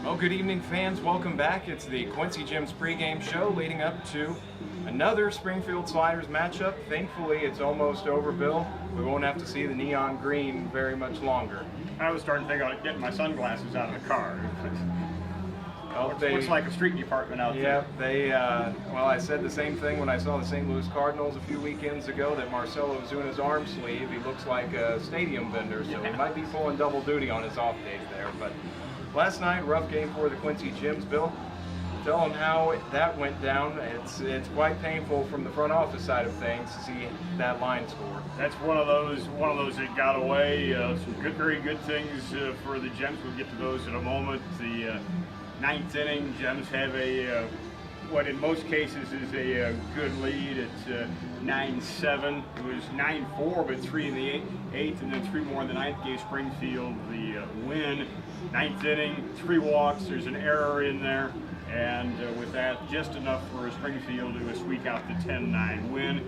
Well, good evening, fans. Welcome back. It's the Quincy Gems pregame show leading up to another Springfield Sliders matchup. Thankfully, it's almost over, Bill. We won't have to see the neon green very much longer. I was starting to think about getting my sunglasses out of the car. Well, Looks like a street department out there. Yeah, well, I said the same thing when I saw the St. Louis Cardinals a few weekends ago, that Marcelo Ozuna's arm sleeve, he looks like a stadium vendor, so he might be pulling double duty on his off days there. But last night, rough game for the Quincy Gems. Bill, tell them how that went down. It's quite painful from the front office side of things to see that line score. That's one of those that got away. Some very good things for the Gems. We'll get to those in a moment. The ninth inning, Gems have what in most cases is a good lead. It's 9-7. It was 9-4, but 3 in the eighth, and then 3 more in the ninth gave Springfield the win. Ninth inning, 3 walks. There's an error in there, and with that, just enough for Springfield to squeak out the 10-9 win.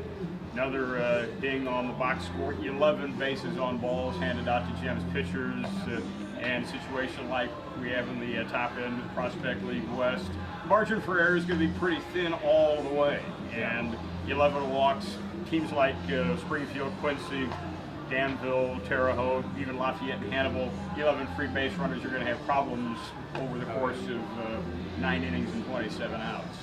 Another ding on the box score. 11 bases on balls handed out to Gems pitchers, and a situation like we have in the top end of the Prospect League West. Margin for error is going to be pretty thin all the way, and 11 walks. Teams like Springfield, Quincy, Danville, Terre Haute, even Lafayette and Hannibal, 11 free base runners are going to have problems over the course of 9 innings and 27 outs.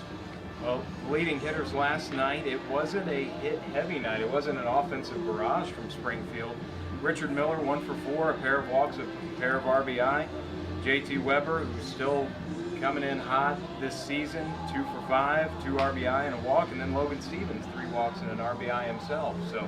Well, leading hitters last night, it wasn't a hit-heavy night. It wasn't an offensive barrage from Springfield. Richard Miller, 1 for 4, a pair of walks, a pair of RBI. JT Weber, who's still coming in hot this season, 2 for 5, 2 RBI and a walk, and then Logan Stevens, 3 walks and an RBI himself. So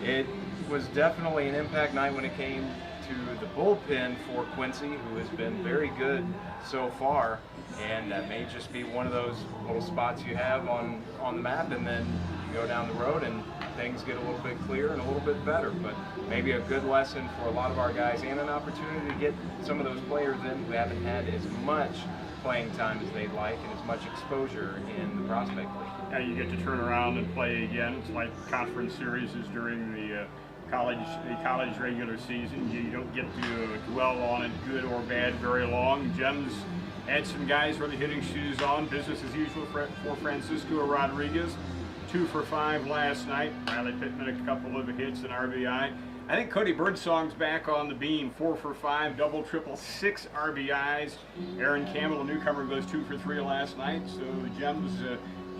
it was definitely an impact night when it came to the bullpen for Quincy, who has been very good so far, and that may just be one of those little spots you have on the map, and then you go down the road and things get a little bit clearer and a little bit better. But maybe a good lesson for a lot of our guys, and an opportunity to get some of those players in who haven't had as much playing time as they'd like and as much exposure in the Prospect League. Now you get to turn around and play again. It's like conference series is during the college regular season. You don't get to dwell on it, good or bad, very long. Gems had some guys with the hitting shoes on. Business as usual for Francisco Rodriguez. 2 for 5 last night. Riley Pittman, a couple of hits and RBI. I think Cody Birdsong's back on the beam. 4 for 5, double, triple, 6 RBIs. Aaron Campbell, a newcomer, goes 2 for 3 last night. So the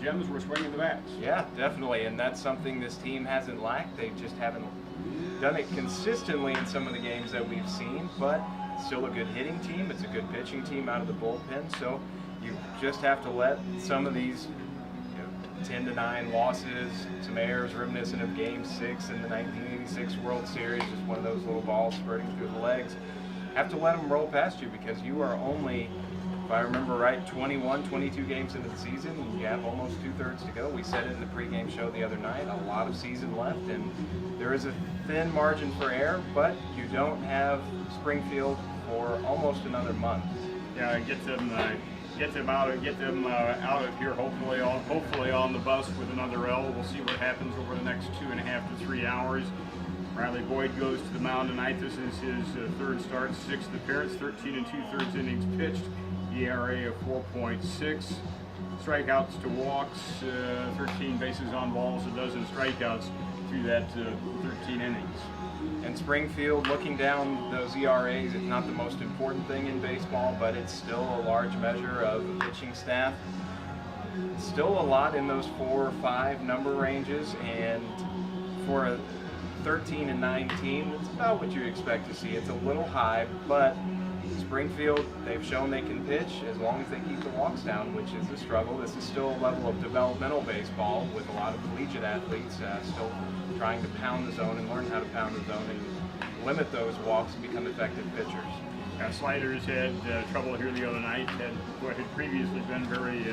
Gems were swinging the bats. Yeah, definitely, and that's something this team hasn't lacked. They just haven't done it consistently in some of the games that we've seen, but still a good hitting team. It's a good pitching team out of the bullpen, so you just have to let some of these 10-9 losses, some errors reminiscent of Game 6 in the 1986 World Series, just one of those little balls spurting through the legs. Have to let them roll past you, because you are only, if I remember right, 22 games into the season, and you have almost 2/3 to go. We said it in the pregame show the other night, a lot of season left, and there is a thin margin for error, but you don't have Springfield for almost another month. Yeah, get them out of here. Hopefully on the bus with another L. We'll see what happens over the next 2.5 to 3 hours. Riley Boyd goes to the mound tonight. This is his 3rd start, 6th appearance, 13 2/3 innings pitched, ERA of 4.6. Strikeouts to walks, 13 bases on balls, a dozen strikeouts through that 13 innings. And Springfield, looking down those ERAs, is not the most important thing in baseball, but it's still a large measure of the pitching staff. Still a lot in those 4 or 5 number ranges, and for a 13 and 19, it's about what you expect to see. It's a little high, but Springfield, they've shown they can pitch as long as they keep the walks down, which is a struggle. This is still a level of developmental baseball with a lot of collegiate athletes still trying to pound the zone and learn how to pound the zone and limit those walks and become effective pitchers. Sliders had trouble here the other night, had what had previously been very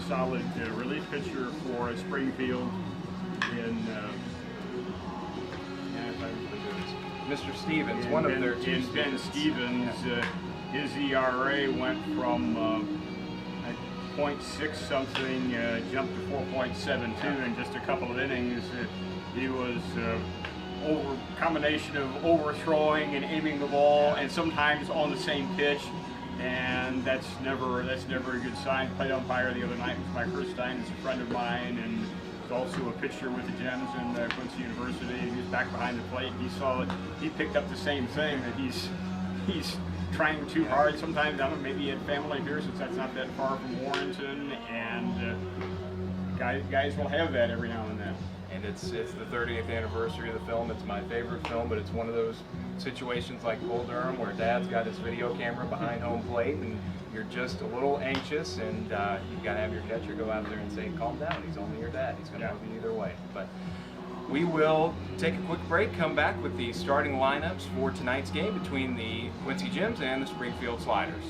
solid relief pitcher for Springfield in Mr. Stevens, one of their two Ben Stevens. His ERA went from 0.6 something, jumped to 4.72 in just a couple of innings. He was combination of overthrowing and aiming the ball, and sometimes on the same pitch. and that's never a good sign. Played umpire the other night was Mike Herstein, is a friend of mine, and he's also a pitcher with the Gems in Quincy University. He was back behind the plate. He saw it. He picked up the same thing, that he's trying too hard. Sometimes, I don't know, maybe he had family here since that's not that far from Warrenton, and guys will have that every now and then. And it's the 30th anniversary of the film. It's my favorite film, but it's one of those situations like Bull Durham where Dad's got his video camera behind home plate, and you're just a little anxious, and you've got to have your catcher go out there and say, "Calm down. He's only your dad. He's going to love you either way." But we will take a quick break. Come back with the starting lineups for tonight's game between the Quincy Gems and the Springfield Sliders.